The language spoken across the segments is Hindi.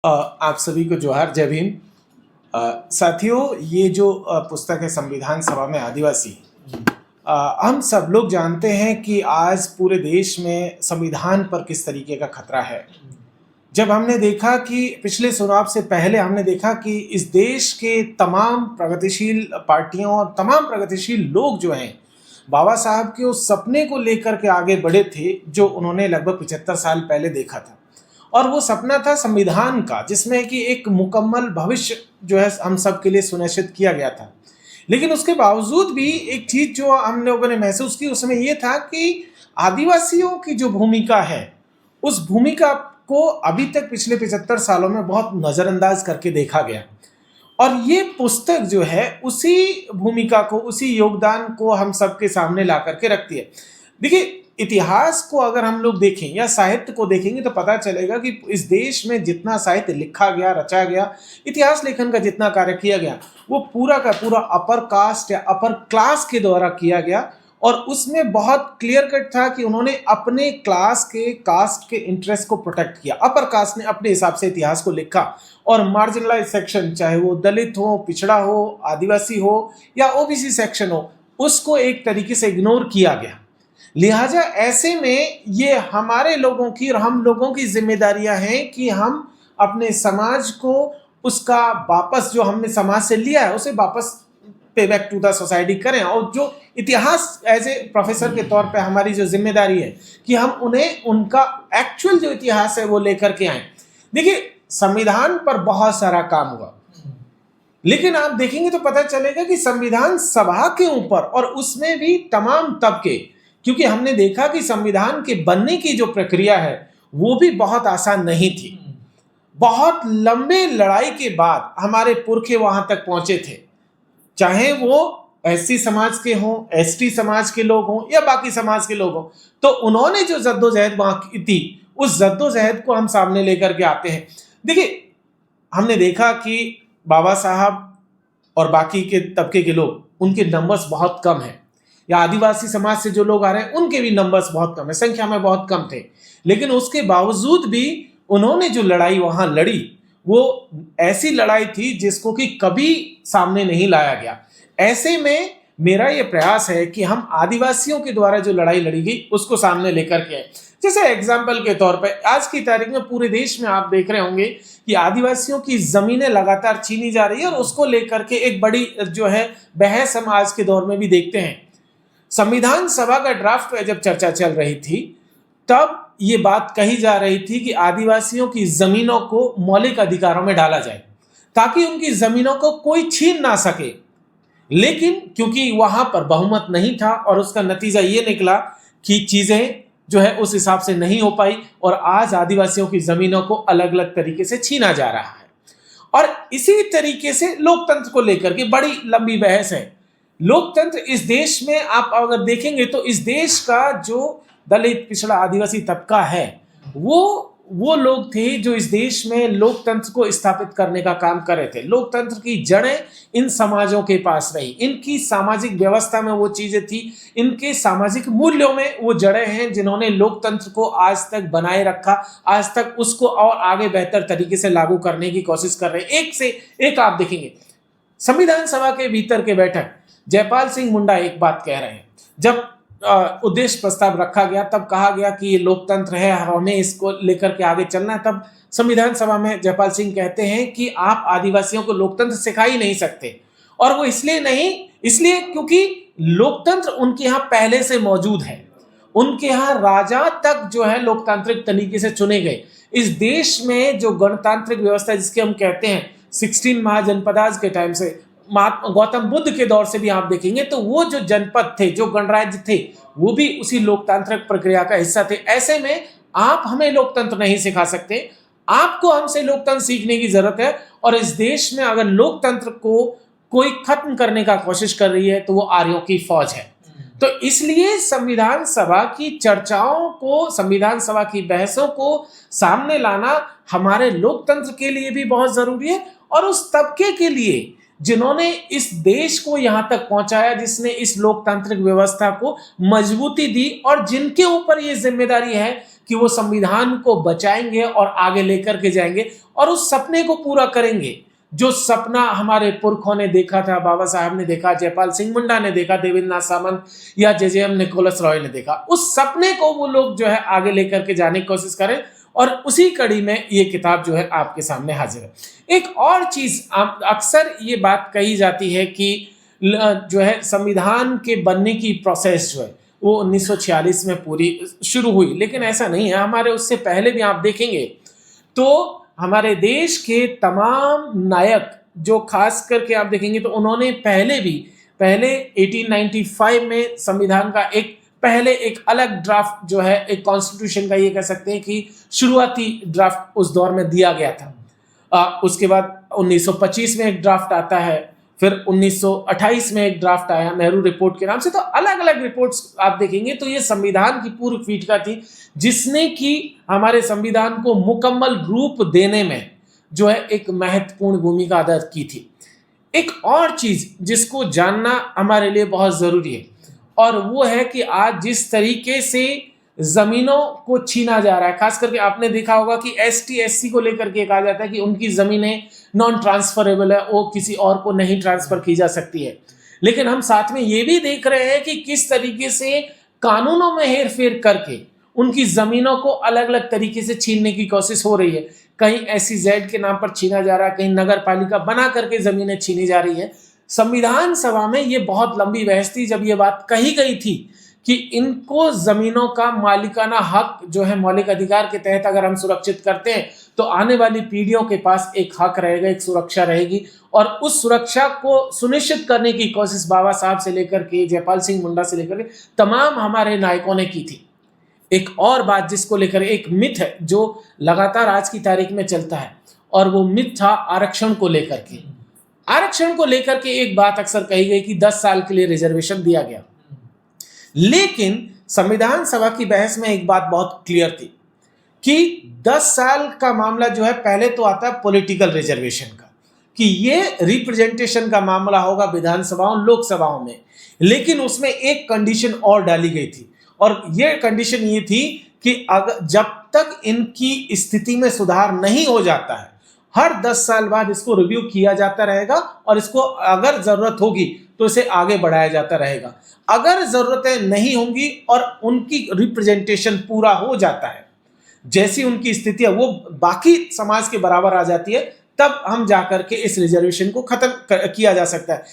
आप सभी को जोहार, जय भीम। साथियों, ये जो पुस्तक है संविधान सभा में आदिवासी, हम सब लोग जानते हैं कि आज पूरे देश में संविधान पर किस तरीके का खतरा है। जब हमने देखा कि पिछले चुनाव से पहले हमने देखा कि इस देश के तमाम प्रगतिशील पार्टियों और तमाम प्रगतिशील लोग जो हैं, बाबा साहब के उस सपने को लेकर के आगे बढ़े थे जो उन्होंने लगभग 75 साल पहले देखा था। और वो सपना था संविधान का, जिसमें कि एक मुकम्मल भविष्य जो है हम सब के लिए सुनिश्चित किया गया था। लेकिन उसके बावजूद भी एक चीज जो हम लोगों ने महसूस की उसमें ये था कि आदिवासियों की जो भूमिका है, उस भूमिका को अभी तक पिछले 75 सालों में बहुत नजरअंदाज करके देखा गया। और ये पुस्तक जो है उसी भूमिका को, उसी योगदान को हम सबके सामने ला करके रखती है। देखिए, इतिहास को अगर हम लोग देखें या साहित्य को देखेंगे तो पता चलेगा कि इस देश में जितना साहित्य लिखा गया, रचा गया, इतिहास लेखन का जितना कार्य किया गया, वो पूरा का पूरा अपर कास्ट या अपर क्लास के द्वारा किया गया। और उसमें बहुत क्लियर कट था कि उन्होंने अपने क्लास के, कास्ट के इंटरेस्ट को प्रोटेक्ट किया। अपर कास्ट ने अपने हिसाब से इतिहास को लिखा और मार्जिनलाइज सेक्शन, चाहे वो दलित हो, पिछड़ा हो, आदिवासी हो या ओबीसी सेक्शन हो, उसको एक तरीके से इग्नोर किया गया। लिहाजा ऐसे में ये हमारे लोगों की और हम लोगों की जिम्मेदारियां हैं कि हम अपने समाज को उसका वापस, जो हमने समाज से लिया है, उसे वापस पे बैक टू द सोसाइटी करें। और जो इतिहास एज ए प्रोफेसर के तौर पे हमारी जो जिम्मेदारी है कि हम उन्हें उनका एक्चुअल जो इतिहास है वो लेकर के आए। देखिए, संविधान पर बहुत सारा काम हुआ, लेकिन आप देखेंगे तो पता चलेगा कि संविधान सभा के ऊपर और उसमें भी तमाम तबके, क्योंकि हमने देखा कि संविधान के बनने की जो प्रक्रिया है वो भी बहुत आसान नहीं थी। बहुत लंबे लड़ाई के बाद हमारे पुरखे वहां तक पहुंचे थे, चाहे वो एससी समाज के हों, एसटी समाज के लोग हों या बाकी समाज के लोग हों। तो उन्होंने जो जद्दोजहद वहां की थी, उस जद्दोजहद को हम सामने लेकर के आते हैं। देखिए, हमने देखा कि बाबा साहब और बाकी के तबके के लोग, उनके नंबर्स बहुत कम हैं, या आदिवासी समाज से जो लोग आ रहे हैं उनके भी नंबर्स बहुत कम है, संख्या में बहुत कम थे। लेकिन उसके बावजूद भी उन्होंने जो लड़ाई वहां लड़ी वो ऐसी लड़ाई थी जिसको कि कभी सामने नहीं लाया गया। ऐसे में मेरा ये प्रयास है कि हम आदिवासियों के द्वारा जो लड़ाई लड़ी गई उसको सामने लेकर के आए। जैसे एग्जाम्पल के तौर पर आज की तारीख में पूरे देश में आप देख रहे होंगे कि आदिवासियों की जमीनें लगातार छीनी जा रही है और उसको लेकर के एक बड़ी जो है बहस हम आज के दौर में भी देखते हैं। संविधान सभा का ड्राफ्ट पे जब चर्चा चल रही थी तब ये बात कही जा रही थी कि आदिवासियों की जमीनों को मौलिक अधिकारों में डाला जाए ताकि उनकी जमीनों को कोई छीन ना सके। लेकिन क्योंकि वहां पर बहुमत नहीं था और उसका नतीजा ये निकला कि चीजें जो है उस हिसाब से नहीं हो पाई और आज आदिवासियों की जमीनों को अलग अलग तरीके से छीना जा रहा है। और इसी तरीके से लोकतंत्र को लेकर के बड़ी लंबी बहस है। लोकतंत्र इस देश में आप अगर देखेंगे तो इस देश का जो दलित, पिछड़ा, आदिवासी तबका है वो लोग थे जो इस देश में लोकतंत्र को स्थापित करने का काम कर रहे थे। लोकतंत्र की जड़ें इन समाजों के पास रही, इनकी सामाजिक व्यवस्था में वो चीजें थी, इनके सामाजिक मूल्यों में वो जड़ें हैं जिन्होंने लोकतंत्र को आज तक बनाए रखा, आज तक उसको और आगे बेहतर तरीके से लागू करने की कोशिश कर रहे हैं। एक से एक आप देखेंगे संविधान सभा के भीतर के बैठक जयपाल सिंह मुंडा एक बात कह रहे हैं। जब उद्देश्य प्रस्ताव रखा गया तब कहा गया कि ये लोकतंत्र है, हमें इसको लेकर के आगे चलना है। तब संविधान सभा में जयपाल सिंह कहते हैं कि आप आदिवासियों को लोकतंत्र सिखा ही नहीं सकते। और वो इसलिए क्योंकि लोकतंत्र उनके यहाँ पहले से मौजूद है। उनके यहाँ राजा तक जो है लोकतांत्रिक तरीके से चुने गए। इस देश में जो गणतांत्रिक व्यवस्था जिसके हम कहते हैं 16 महाजनपदाज के टाइम से, गौतम बुद्ध के दौर से भी आप देखेंगे तो वो जो जनपद थे, जो गणराज्य थे, वो भी उसी लोकतांत्रिक प्रक्रिया का हिस्सा थे। ऐसे में आप हमें लोकतंत्र नहीं सिखा सकते, आपको हमसे लोकतंत्र सीखने की जरूरत है। और इस देश में अगर लोकतंत्र को कोई खत्म करने का कोशिश कर रही है तो वो आर्यों की फौज है। तो इसलिए संविधान सभा की चर्चाओं को, संविधान सभा की बहसों को सामने लाना हमारे लोकतंत्र के लिए भी बहुत जरूरी है और उस तबके के लिए जिन्होंने इस देश को यहां तक पहुंचाया, जिसने इस लोकतांत्रिक व्यवस्था को मजबूती दी, और जिनके ऊपर यह जिम्मेदारी है कि वो संविधान को बचाएंगे और आगे लेकर के जाएंगे और उस सपने को पूरा करेंगे जो सपना हमारे पुरखों ने देखा था, बाबा साहब ने देखा, जयपाल सिंह मुंडा ने देखा, देवेंद्र नाथ सामंत या जेजेएम निकोलस रॉय ने देखा। उस सपने को वो लोग जो है आगे लेकर के जाने की कोशिश करें, और उसी कड़ी में ये किताब जो है आपके सामने हाजिर है। एक और चीज, अक्सर ये बात कही जाती है कि जो है संविधान के बनने की प्रोसेस जो है वो 1946 में पूरी शुरू हुई, लेकिन ऐसा नहीं है। हमारे उससे पहले भी आप देखेंगे तो हमारे देश के तमाम नायक जो खास करके आप देखेंगे तो उन्होंने पहले 1895 में संविधान का एक अलग ड्राफ्ट जो है, एक कॉन्स्टिट्यूशन का ये कह सकते हैं कि शुरुआती ड्राफ्ट उस दौर में दिया गया था। उसके बाद 1925 में एक ड्राफ्ट आता है, फिर 1928 में एक ड्राफ्ट आया नेहरू रिपोर्ट के नाम से। तो अलग अलग रिपोर्ट्स आप देखेंगे तो ये संविधान की पूर्व पीठिका थी, जिसने कि हमारे संविधान को मुकम्मल रूप देने में जो है एक महत्वपूर्ण भूमिका अदा की थी। एक और चीज जिसको जानना हमारे लिए बहुत जरूरी है, और वो है कि आज जिस तरीके से जमीनों को छीना जा रहा है, खास करके आपने देखा होगा कि एसटी एससी को लेकर के कहा जाता है कि उनकी जमीनें नॉन ट्रांसफरेबल है, वो किसी और को नहीं ट्रांसफर की जा सकती है। लेकिन हम साथ में ये भी देख रहे हैं कि किस तरीके से कानूनों में हेरफेर करके उनकी जमीनों को अलग अलग तरीके से छीनने की कोशिश हो रही है। कहीं SEZ के नाम पर छीना जा रहा है, कहीं नगर पालिका बना करके जमीनें छीनी जा रही है। संविधान सभा में ये बहुत लंबी बहस थी जब ये बात कही गई थी कि इनको जमीनों का मालिकाना हक जो है मौलिक अधिकार के तहत अगर हम सुरक्षित करते हैं तो आने वाली पीढ़ियों के पास एक हक रहेगा, एक सुरक्षा रहेगी, और उस सुरक्षा को सुनिश्चित करने की कोशिश बाबा साहब से लेकर के जयपाल सिंह मुंडा से लेकर के तमाम हमारे नायकों ने की थी। एक और बात जिसको लेकर एक मिथ है जो लगातार आज की तारीख में चलता है, और वो मिथ था आरक्षण को लेकर के। आरक्षण को लेकर के एक बात अक्सर कही गई कि 10 साल के लिए रिजर्वेशन दिया गया, लेकिन संविधान सभा की बहस में एक बात बहुत क्लियर थी कि 10 साल का मामला जो है पहले तो आता है पॉलिटिकल रिजर्वेशन का, कि ये रिप्रेजेंटेशन का मामला होगा विधानसभाओं लोकसभाओं में, लेकिन उसमें एक कंडीशन और डाली गई थी, और ये कंडीशन ये थी कि अगर जब तक इनकी स्थिति में सुधार नहीं हो जाता है, हर 10 साल बाद इसको रिव्यू किया जाता रहेगा, और इसको अगर जरूरत होगी तो इसे आगे बढ़ाया जाता रहेगा। अगर जरूरतें नहीं होंगी और उनकी रिप्रेजेंटेशन पूरा हो जाता है, जैसी उनकी स्थिति है वो बाकी समाज के बराबर आ जाती है, तब हम जाकर के इस रिजर्वेशन को खत्म किया जा सकता है।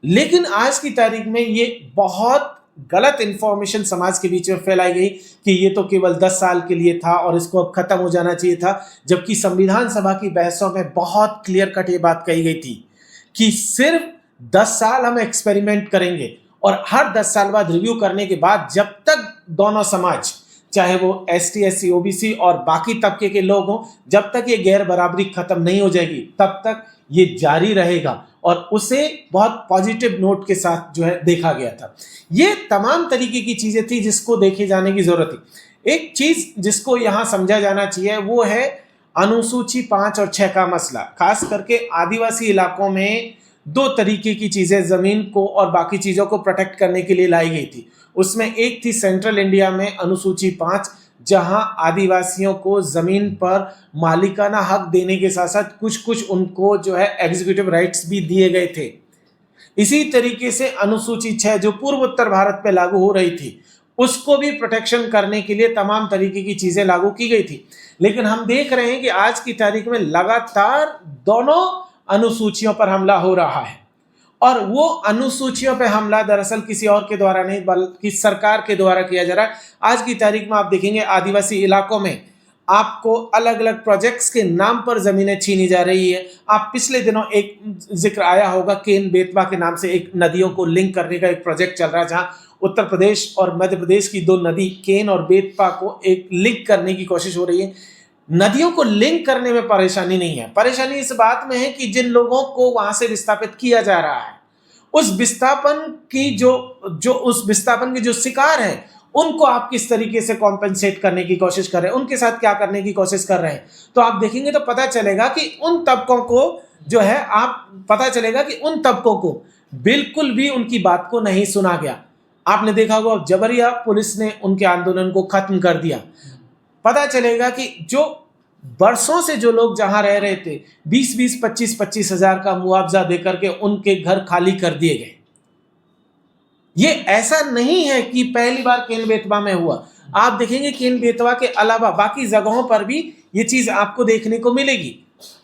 लेकिन आज की तारीख में ये बहुत गलत इंफॉर्मेशन समाज के बीच में फैलाई गई कि ये तो केवल 10 साल के लिए था और इसको अब खत्म हो जाना चाहिए था, जबकि संविधान सभा की बहसों में बहुत क्लियर कट ये बात कही गई थी कि सिर्फ 10 साल हम एक्सपेरिमेंट करेंगे, और हर 10 साल बाद रिव्यू करने के बाद जब तक दोनों समाज, चाहे वो ST SC OBC और बाकी तबके के लोग हों, जब तक ये गैर बराबरी खत्म नहीं हो जाएगी तब तक ये जारी रहेगा, और उसे बहुत पॉजिटिव नोट के साथ जो है देखा गया था। ये तमाम तरीके की चीजें थी जिसको देखे जाने की जरूरत थी। एक चीज जिसको यहाँ समझा जाना चाहिए वो है अनुसूची 5 और 6 का मसला। खास करके आदिवासी इलाकों में 2 तरीके की चीजें जमीन को और बाकी चीजों को प्रोटेक्ट करने के लिए लाई गई थी। उसमें एक थी सेंट्रल इंडिया में अनुसूची 5, जहां आदिवासियों को जमीन पर मालिकाना हक देने के साथ साथ कुछ कुछ उनको जो है एग्जीक्यूटिव राइट्स भी दिए गए थे। इसी तरीके से अनुसूची 6 जो पूर्व उत्तर भारत पे लागू हो रही थी, उसको भी प्रोटेक्शन करने के लिए तमाम तरीके की चीजें लागू की गई थी। लेकिन हम देख रहे हैं कि आज की तारीख में लगातार दोनों अनुसूचियों पर हमला हो रहा है, और वो अनुसूचियों पे हमला दरअसल किसी और के द्वारा नहीं बल्कि सरकार के द्वारा किया जा रहा है। आज की तारीख में आप देखेंगे आदिवासी इलाकों में आपको अलग अलग प्रोजेक्ट्स के नाम पर जमीनें छीनी जा रही है। आप पिछले दिनों एक जिक्र आया होगा, केन बेतवा के नाम से एक नदियों को लिंक करने का एक प्रोजेक्ट चल रहा है, जहां उत्तर प्रदेश और मध्य प्रदेश की 2 नदी केन और बेतवा को एक लिंक करने की कोशिश हो रही है। नदियों को लिंक करने में परेशानी नहीं है, परेशानी इस बात में है कि जिन लोगों को वहां से विस्थापित किया जा रहा है, उस विस्थापन की उस विस्थापन के जो शिकार हैं, उनको आप किस तरीके से कॉम्पेंसेट करने की कोशिश कर रहे हैं, उनके साथ क्या करने की कोशिश कर रहे हैं। तो आप देखेंगे तो पता चलेगा कि उन तबकों को जो है आप पता चलेगा कि उन तबकों को बिल्कुल भी उनकी बात को नहीं सुना गया। आपने देखा होगा जबरिया पुलिस ने उनके आंदोलन को खत्म कर दिया। पता चलेगा कि जो बरसों से जो लोग जहां रह रहे थे 20-20, 25-25 हजार का मुआवजा देकर के उनके घर खाली कर दिए गए। ये ऐसा नहीं है कि पहली बार केन बेतवा में हुआ। आप देखेंगे केन बेतवा के अलावा बाकी जगहों पर भी ये चीज आपको देखने को मिलेगी।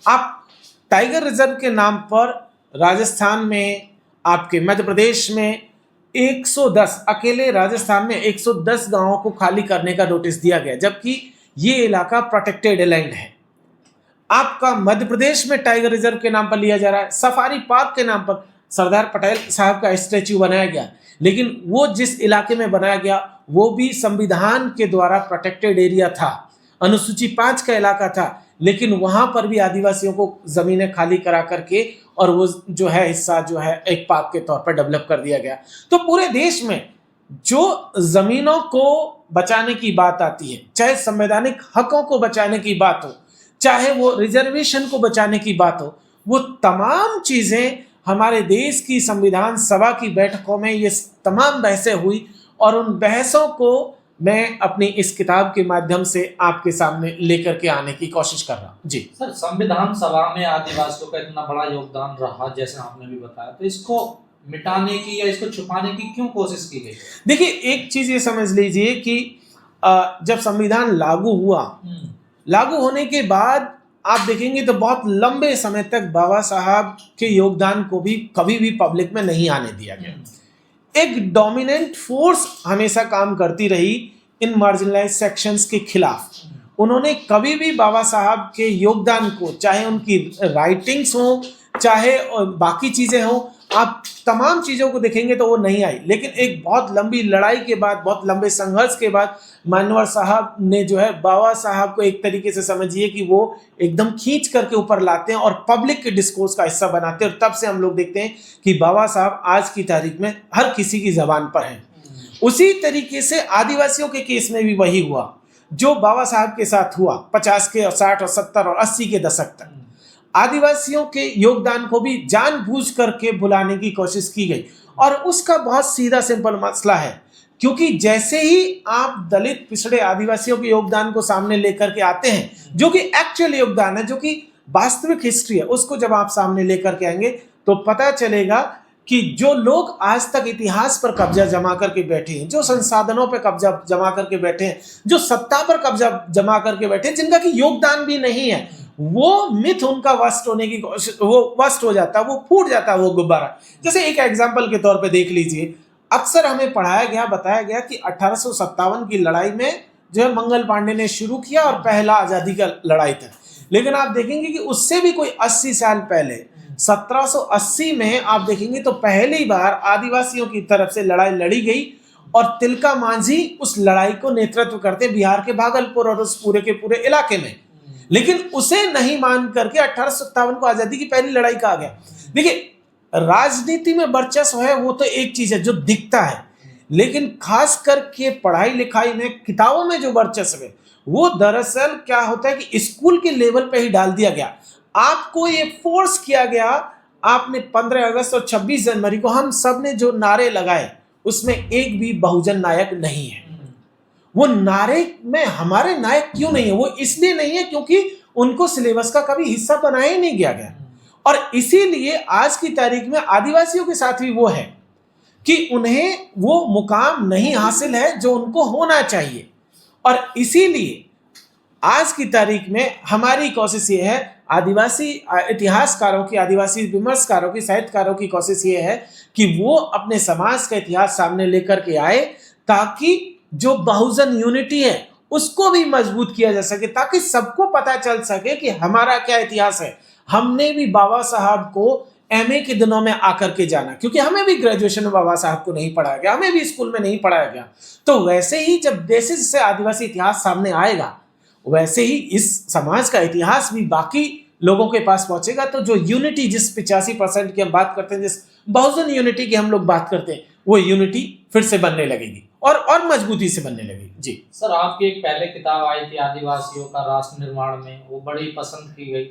आप टाइगर रिजर्व के नाम पर राजस्थान में, आपके मध्य प्रदेश में 110, अकेले राजस्थान में 110 गांवों को खाली करने का नोटिस दिया गया, जबकि ये इलाका प्रोटेक्टेड लैंड है। आपका मध्य प्रदेश में टाइगर रिजर्व के नाम पर लिया जा रहा है, सफारी पार्क के नाम पर सरदार पटेल साहब का स्टैच्यू बनाया गया, लेकिन वो जिस इलाके में बनाया गया वो भी संविधान के द्वारा प्रोटेक्टेड एरिया था, अनुसूची 5 का इलाका था, लेकिन वहां पर भी आदिवासियों को जमीनें खाली करा करके और वो जो है हिस्सा जो है एक पार्क के तौर पर डेवलप कर दिया गया। तो पूरे देश में जो जमीनों को बचाने की बात आती है, चाहे संवैधानिक हकों को बचाने की बात हो, चाहे वो रिजर्वेशन को बचाने की बात हो, वो तमाम चीजें हमारे देश की संविधान सभा की बैठकों में ये तमाम बहसें हुई और उन बहसों को मैं अपनी इस किताब के माध्यम से आपके सामने लेकर के आने की कोशिश कर रहा हूँ। जी सर, संविधान सभा में आदिवासियों का इतना बड़ा योगदान रहा जैसे आपने भी बताया, तो इसको मिटाने की या इसको छुपाने की क्यों कोशिश की गई? देखिए, एक चीज ये समझ लीजिए कि जब संविधान लागू हुआ, लागू होने के बाद आप देखेंगे तो बहुत लंबे समय तक बाबा साहब के योगदान को भी कभी भी पब्लिक में नहीं आने दिया गया। एक डोमिनेंट फोर्स हमेशा काम करती रही इन मार्जिनलाइज सेक्शंस के खिलाफ। उन्होंने कभी भी बाबा साहब के योगदान को, चाहे उनकी राइटिंग्स हो, चाहे बाकी चीजें हो, आप तमाम चीजों को देखेंगे तो वो नहीं आई। लेकिन एक बहुत लंबी लड़ाई के बाद, बहुत लंबे संघर्ष के बाद मानवर साहब ने जो है बाबा साहब को एक तरीके से समझिए कि वो एकदम खींच करके ऊपर लाते हैं और पब्लिक के डिस्कोर्स का हिस्सा बनाते हैं। और तब से हम लोग देखते हैं कि बाबा साहब आज की तारीख में हर किसी की जबान पर हैं। उसी तरीके से आदिवासियों के केस में भी वही हुआ जो बाबा साहब के साथ हुआ 50 के और 60 और 70 और 80 के दशक तक। आदिवासियों के योगदान को भी जानबूझ करके भुलाने की कोशिश की गई और उसका बहुत सीधा सिंपल मसला है, क्योंकि जैसे ही आप दलित पिछड़े आदिवासियों के योगदान को सामने लेकर के आते हैं, जो कि एक्चुअल योगदान है, जो कि वास्तविक हिस्ट्री है, उसको जब आप सामने लेकर के आएंगे तो पता चलेगा कि जो लोग आज तक इतिहास पर कब्जा जमा करके बैठे हैं, जो संसाधनों पर कब्जा जमा करके बैठे हैं, जो सत्ता पर कब्जा जमा करके बैठे हैं, जिनका कि योगदान भी नहीं है, वो मिथ उनका वस्ट होने की कोशिश, वो वस्ट हो जाता है, वो फूट जाता है वो गुब्बारा। जैसे एक एग्जांपल के तौर पे देख लीजिए, अक्सर हमें पढ़ाया गया, बताया गया कि 1857 की लड़ाई में जो है मंगल पांडे ने शुरू किया और पहला आजादी का लड़ाई था। लेकिन आप देखेंगे कि उससे भी कोई 80 साल पहले 1780 में आप देखेंगे तो पहली बार आदिवासियों की तरफ से लड़ाई लड़ी गई और तिलका मांझी उस लड़ाई को नेतृत्व करते बिहार के भागलपुर और उस पूरे के पूरे इलाके में। लेकिन उसे नहीं मान करके 1857 को आजादी की पहली लड़ाई कहा गया। देखिए, राजनीति में वर्चस्व है वो तो एक चीज है जो दिखता है, लेकिन खास करके पढ़ाई लिखाई में, किताबों में जो वर्चस्व है वो दरअसल क्या होता है कि स्कूल के लेवल पे ही डाल दिया गया। आपको ये फोर्स किया गया, आपने 15 अगस्त और 26 जनवरी को हम सब ने जो नारे लगाए उसमें एक भी बहुजन नायक नहीं है। वो नारे में हमारे नायक क्यों नहीं है? वो इसलिए नहीं है क्योंकि उनको सिलेबस का कभी हिस्सा बनाया ही नहीं गया और इसीलिए आज की तारीख में आदिवासियों के साथ भी वो है कि उन्हें वो मुकाम नहीं हासिल है जो उनको होना चाहिए। और इसीलिए आज की तारीख में हमारी कोशिश ये है, आदिवासी इतिहासकारों की, आदिवासी विमर्शकारों की, साहित्यकारों की कोशिश ये है कि वो अपने समाज का इतिहास सामने लेकर के आए ताकि जो बहुजन यूनिटी है उसको भी मजबूत किया जा सके, ताकि सबको पता चल सके कि हमारा क्या इतिहास है। हमने भी बाबा साहब को एमए के दिनों में आकर के जाना, क्योंकि हमें भी ग्रेजुएशन में बाबा साहब को नहीं पढ़ाया गया, हमें भी स्कूल में नहीं पढ़ाया गया। तो वैसे ही जब बेसिस से आदिवासी इतिहास सामने आएगा, वैसे ही इस समाज का इतिहास भी बाकी लोगों के पास पहुंचेगा। तो जो यूनिटी, जिस 85% की हम बात करते हैं, जिस बहुजन यूनिटी की हम लोग बात करते हैं, वो यूनिटी फिर से बनने लगेगी और मजबूती से बनने लगेगी। जी सर, आपकी एक पहले किताब आई थी आदिवासियों का राष्ट्र निर्माण में, वो बड़ी पसंद की गई।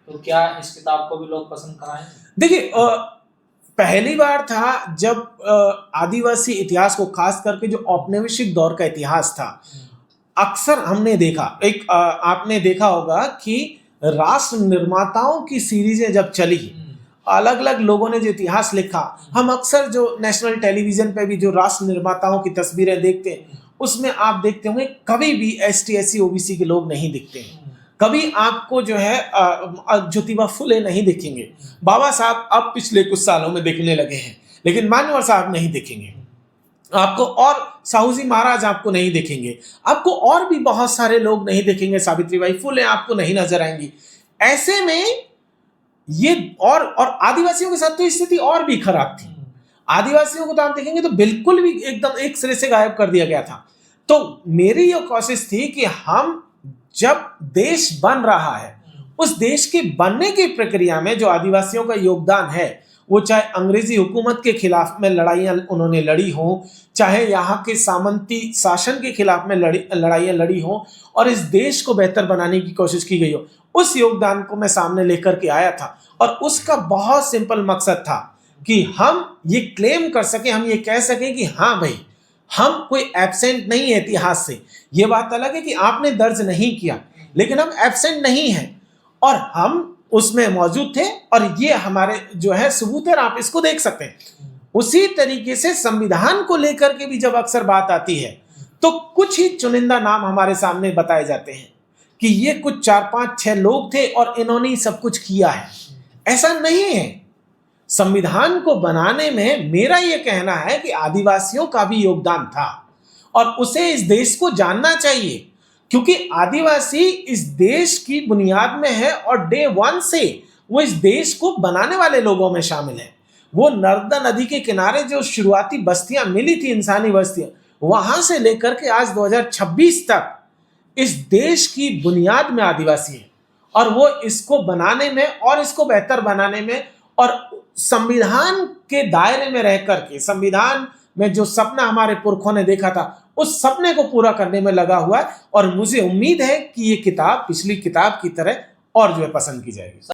तो क्या इस किताब को भी लोग पसंद कराएंगे? देखिए, पहली बार था जब आदिवासी इतिहास को, खास करके जो औपनिवेशिक दौर का इतिहास था, अक्सर हमने देखा, आपने देखा होगा कि राष्ट्र निर्माताओं की सीरीजें जब चली, अलग अलग लोगों ने जो इतिहास लिखा, हम अक्सर जो नेशनल टेलीविजन पे भी जो राष्ट्र निर्माताओं की तस्वीरें देखते हैं, उसमें आप देखते होंगे कभी भी एसटी, एससी, ओबीसी के लोग नहीं दिखते हैं। कभी आपको जो है ज्योतिबा फुले नहीं दिखेंगे। बाबा साहब अब पिछले कुछ सालों में दिखने लगे हैं, लेकिन मान्यवर साहब नहीं दिखेंगे आपको, और साहू जी महाराज आपको नहीं दिखेंगे आपको, और भी बहुत सारे लोग नहीं दिखेंगे, सावित्रीबाई फुले आपको नहीं नजर आएंगी। ऐसे में ये और आदिवासियों के साथ तो स्थिति और भी खराब थी। आदिवासियों को तो आप देखेंगे तो बिल्कुल भी एकदम एक सिरे से गायब कर दिया गया था। तो मेरी ये कोशिश थी कि हम जब देश बन रहा है, उस देश के बनने की प्रक्रिया में जो आदिवासियों का योगदान है, वो चाहे अंग्रेजी हुकूमत के खिलाफ में लड़ाइयाँ उन्होंने लड़ी हो, चाहे यहाँ के सामंती शासन के खिलाफ में लड़ाइयाँ लड़ी हो, और इस देश को बेहतर बनाने की कोशिश की गई हो, उस योगदान को मैं सामने लेकर के आया था। और उसका बहुत सिंपल मकसद था कि हम ये क्लेम कर सकें, हम ये कह सकें कि हाँ भाई, हम कोई एब्सेंट नहीं है इतिहास से। ये बात अलग है कि आपने दर्ज नहीं किया, लेकिन हम एब्सेंट नहीं हैं और हम उसमें मौजूद थे, और ये हमारे जो है सबूत है, आप इसको देख सकते हैं। उसी तरीके से संविधान को लेकर के भी जब अक्सर बात आती है, तो कुछ ही चुनिंदा नाम हमारे सामने बताए जाते हैं कि ये कुछ 4, 5, 6 लोग थे और इन्होंने सब कुछ किया है। ऐसा नहीं है। संविधान को बनाने में मेरा ये कहना है कि आदिवासियों का भी योगदान था, और उसे इस देश को जानना चाहिए, क्योंकि आदिवासी इस देश की बुनियाद में है, और डे 1 से वो इस देश को बनाने वाले लोगों में शामिल है। वो नर्मदा नदी के किनारे जो शुरुआती बस्तियां मिली थी, इंसानी बस्तियां, वहां से लेकर के आज 2026 तक इस देश की बुनियाद में आदिवासी है, और वो इसको बनाने में और इसको बेहतर बनाने में और संविधान के दायरे में रह करके, संविधान में जो सपना हमारे पुरखों ने देखा था, उस सपने को पूरा करने में लगा हुआ है। और मुझे उम्मीद है कि ये किताब पिछली किताब की तरह और जो है पसंद की जाएगी।